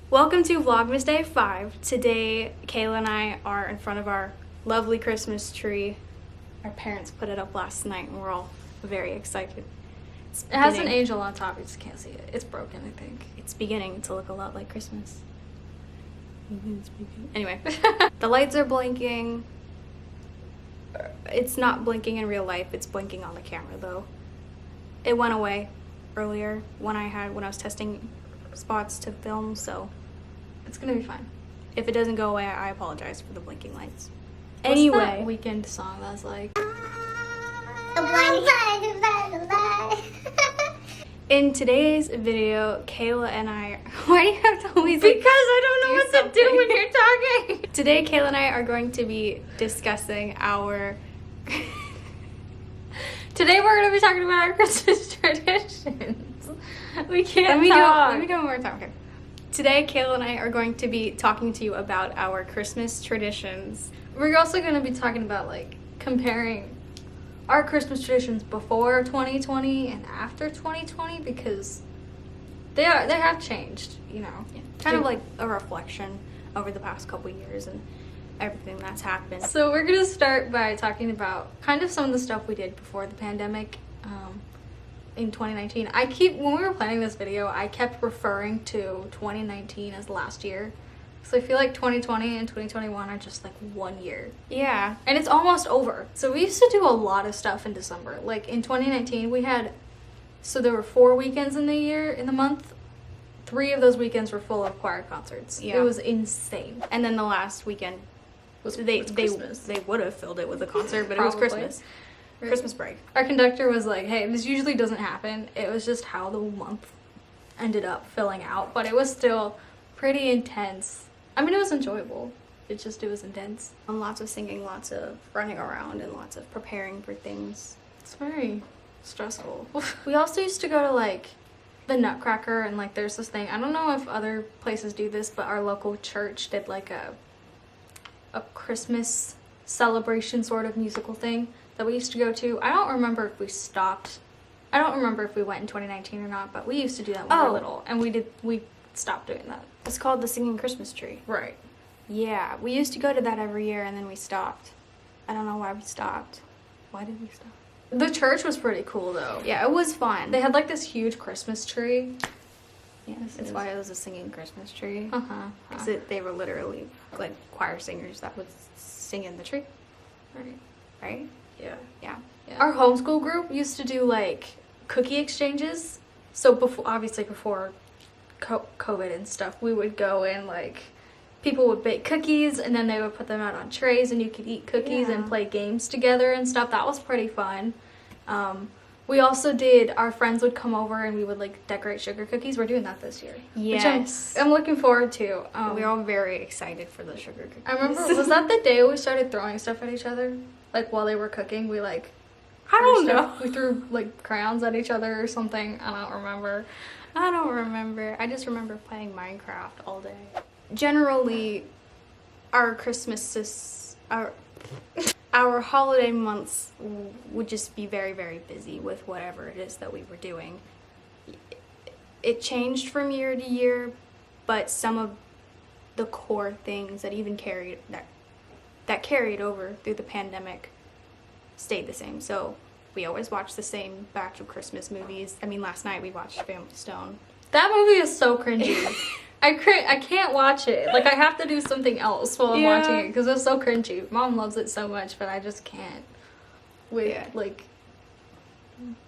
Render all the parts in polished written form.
Welcome to Vlogmas Day 5. Today, Kayla and I are in front of our lovely Christmas tree. Our parents put it up last night and we're all very excited. It has an angel on top, you just can't see it. It's broken, I think. It's beginning to look a lot like Christmas. Anyway, the lights are blinking. It's not blinking in real life, it's blinking on the camera though. It went away earlier when I was testing spots to film, so It's gonna be fine. if it doesn't go away, I apologize for the blinking lights. What's Anyway, that Weekend song that's like... in today's video, Kayla and I... Why do you have to always Because I don't know what to do when you're talking. Today, Kayla and I are going to be discussing our... Today we're gonna be talking about our Christmas traditions. We can't Let talk. me go one more time. Okay. Today, Kayla and I are going to be talking to you about our Christmas traditions. We're also gonna be talking about like comparing our Christmas traditions before 2020 and after 2020 because they have changed, you know. Yeah. Kind of like a reflection over the past couple years and everything that's happened. So we're gonna start by talking about kind of some of the stuff we did before the pandemic in 2019. When we were planning this video, I kept referring to 2019 as last year. So I feel like 2020 and 2021 are just like 1 year. Yeah. And it's almost over. So we used to do a lot of stuff in December. Like in 2019, there were 4 weekends in the month. 3 of those weekends were full of choir concerts. Yeah. It was insane. And then the last weekend, Was Christmas. they would have filled it with a concert, but it was Probably. Christmas. Right. Christmas break. Our conductor was like, hey, this usually doesn't happen. It was just how the month ended up filling out. But it was still pretty intense. I mean, it was enjoyable. It was intense. And lots of singing, lots of running around, and lots of preparing for things. It's very stressful. We also used to go to like the Nutcracker, and like there's this thing. I don't know if other places do this, but our local church did like a Christmas celebration sort of musical thing that we used to go to. I don't remember if we stopped. I don't remember if we went in 2019 or not, but we used to do that when we were little, and we stopped doing that. It's called the Singing Christmas Tree. Right. Yeah, we used to go to that every year, and then we stopped. I don't know why we stopped. Why did we stop? The church was pretty cool though. Yeah, it was fun. They had like this huge Christmas tree. Yes, that's why it was a singing Christmas tree. Because They were literally like choir singers that would sing in the tree, Right. right? Yeah. Yeah. Our homeschool group used to do like cookie exchanges. So before COVID and stuff, we would go and like people would bake cookies and then they would put them out on trays and you could eat cookies and play games together and stuff. That was pretty fun. We also our friends would come over and we would like decorate sugar cookies. We're doing that this year. Yes. Which I'm looking forward to. We're all very excited for the sugar cookies. I remember, was that the day we started throwing stuff at each other? Like while they were cooking, we like... I don't know. We threw like crayons at each other or something. I don't remember. I just remember playing Minecraft all day. Generally, our our holiday months would just be very, very busy with whatever it is that we were doing. It changed from year to year, but some of the core things that even carried over through the pandemic stayed the same. So we always watched the same batch of Christmas movies. I mean, last night we watched Family Stone. That movie is so cringy. I can't watch it. Like, I have to do something else while I'm watching it because it's so cringy. Mom loves it so much, but I just can't. Like,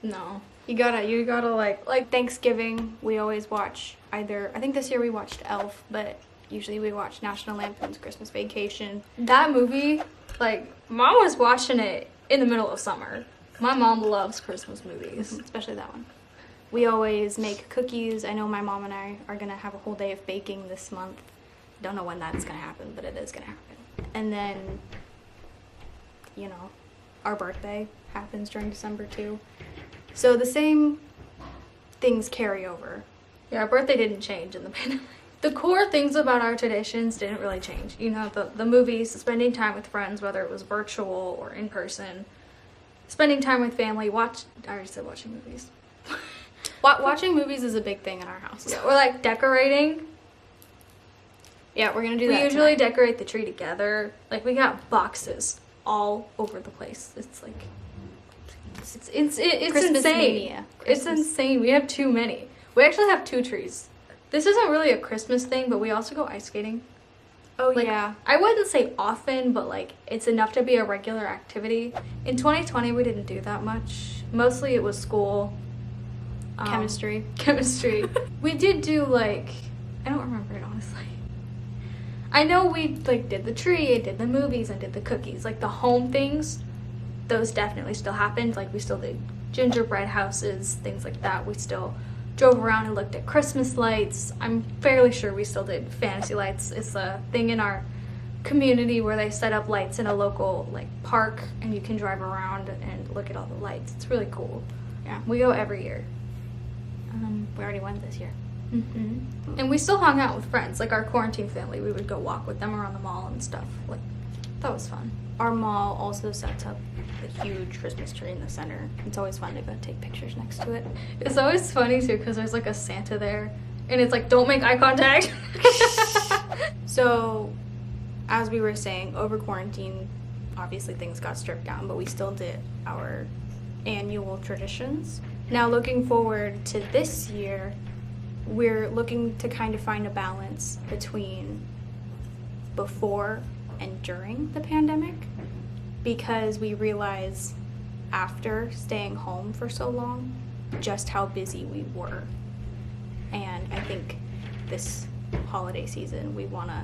no. You gotta like Thanksgiving, we always watch I think this year we watched Elf, but usually we watch National Lampoon's Christmas Vacation. That movie, like, Mom was watching it in the middle of summer. My mom loves Christmas movies. Especially that one. We always make cookies. I know my mom and I are gonna have a whole day of baking this month. Don't know when that's gonna happen, but it is gonna happen. And then, you know, our birthday happens during December too. So the same things carry over. Yeah, our birthday didn't change in the pandemic. The core things about our traditions didn't really change. You know, the movies, spending time with friends, whether it was virtual or in person, spending time with family, I already said watching movies. Watching movies is a big thing in our house. Yeah, or like decorating. Yeah, we're gonna do We that usually tonight. decorate the tree together. Like, we got boxes all over the place. It's like, it's Christmas insane. mania. It's insane. We have too many. We actually have 2 trees. This isn't really a Christmas thing, but we also go ice skating. Oh, Like, yeah. I wouldn't say often, but like it's enough to be a regular activity. In 2020, we didn't do that much. Mostly it was school. Chemistry. Chemistry. We did do like, I don't remember it honestly. I know we like did the tree, and did the movies, and did the cookies. Like the home things, those definitely still happened. Like we still did gingerbread houses, things like that. We still drove around and looked at Christmas lights. I'm fairly sure we still did fantasy lights. It's a thing in our community where they set up lights in a local like park, and you can drive around and look at all the lights. It's really cool. Yeah. We go every year. We already went this year. And we still hung out with friends, like our quarantine family. We would go walk with them around the mall and stuff. Like, that was fun. Our mall also sets up a huge Christmas tree in the center. It's always fun to go take pictures next to it. It's always funny too because there's like a Santa there, and it's like, don't make eye contact. So, as we were saying, over quarantine, obviously things got stripped down, but we still did our annual traditions. Now, looking forward to this year, we're looking to kind of find a balance between before and during the pandemic, because we realize after staying home for so long just how busy we were. And I think this holiday season we want to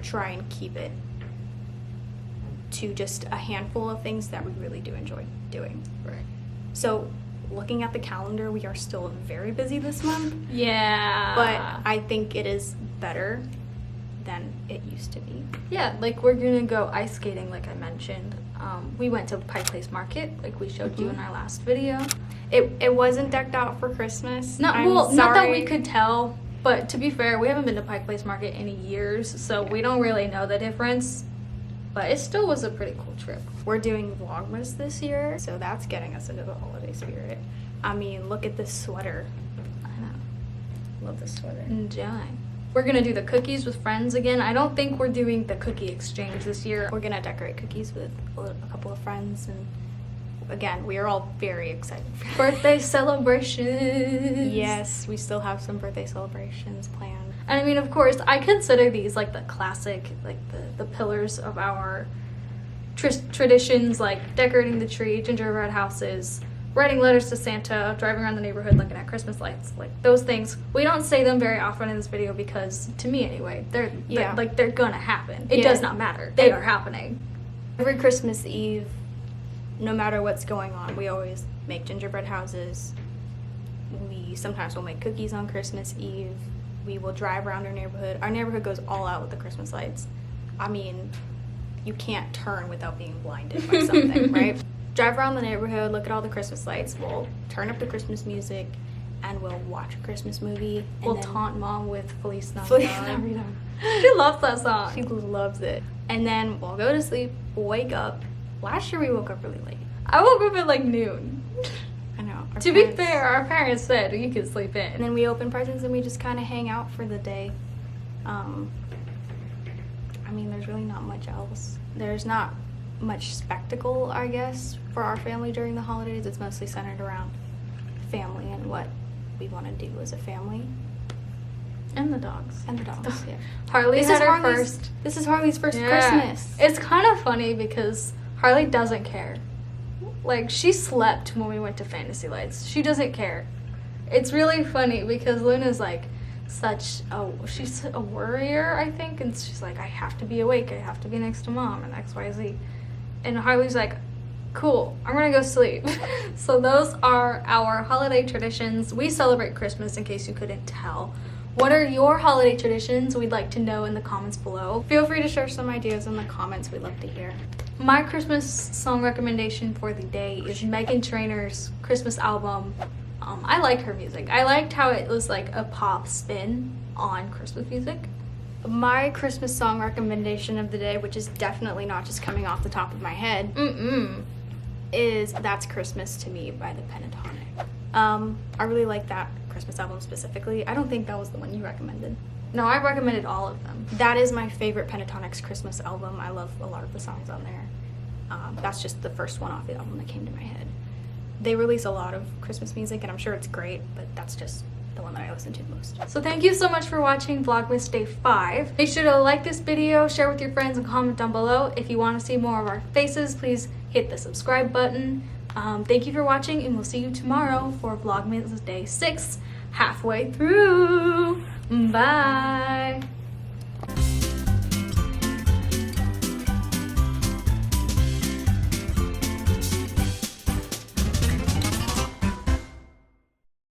try and keep it to just a handful of things that we really do enjoy doing. Right. So looking at the calendar, we are still very busy this month, Yeah. but I think it is better than it used to be. Yeah, like we're gonna go ice skating, like I mentioned. We went to Pike Place Market, like we showed you in our last video. It wasn't decked out for Christmas. Not I'm not that sorry. we could tell, but to be fair, we haven't been to Pike Place Market in years, so we don't really know the difference. But it still was a pretty cool trip. We're doing Vlogmas this year, so that's getting us into the holiday spirit. I mean, look at this sweater. I know. Love this sweater. Enjoy. We're gonna do the cookies with friends again. I don't think we're doing the cookie exchange this year. We're gonna decorate cookies with a couple of friends, and again, we are all very excited for Birthday celebrations. Yes, we still have some birthday celebrations planned. And I mean, of course, I consider these like the classic, like the pillars of our traditions, like decorating the tree, gingerbread houses, writing letters to Santa, driving around the neighborhood looking at Christmas lights. Like those things, we don't say them very often in this video because, to me anyway, they're gonna happen. It does not matter. They are happening. Every Christmas Eve, no matter what's going on, we always make gingerbread houses. We sometimes will make cookies on Christmas Eve. We will drive around our neighborhood. Our neighborhood goes all out with the Christmas lights. I mean, you can't turn without being blinded by something, right? Drive around the neighborhood, look at all the Christmas lights. We'll turn up the Christmas music, and we'll watch a Christmas movie. And We'll then taunt mom with Feliz Navidad. Feliz Navidad. She loves that song. She loves it. And then we'll go to sleep, wake up. Last year we woke up really late. I woke up at like noon. I know. To be fair, our parents said you could sleep in. And then we open presents and we just kind of hang out for the day. I mean, there's really not much else. There's not much spectacle, I guess, for our family during the holidays. It's mostly centered around family and what we want to do as a family. And the dogs. And the dogs, yeah. Harley This had is her Harley's- first. This is Harley's first Yeah. Christmas. It's kind of funny because Harley doesn't care. Like, she slept when we went to Fantasy Lights. She doesn't care. It's really funny because Luna's like she's a worrier, I think, and she's like, I have to be awake, I have to be next to mom, and XYZ. And Harley's like, cool, I'm gonna go sleep. So those are our holiday traditions. We celebrate Christmas, in case you couldn't tell. What are your holiday traditions? We'd like to know in the comments below. Feel free to share some ideas in the comments. We'd love to hear. My Christmas song recommendation for the day is Meghan Trainor's Christmas album. I liked her music. I liked how it was like a pop spin on Christmas music. My Christmas song recommendation of the day, which is definitely not just coming off the top of my head, is That's Christmas to Me by the Pentatonic. I really like that Christmas album specifically. I don't think that was the one you recommended. No, I recommended all of them. That is my favorite Pentatonics Christmas album. I love a lot of the songs on there. That's just the first one off the album that came to my head. They release a lot of Christmas music, and I'm sure it's great, but that's just the one that I listen to most. So thank you so much for watching Vlogmas Day 5. Make sure to like this video, share with your friends, and comment down below. If you want to see more of our faces, please hit the subscribe button. Thank you for watching, and we'll see you tomorrow for Vlogmas Day 6, halfway through. Bye!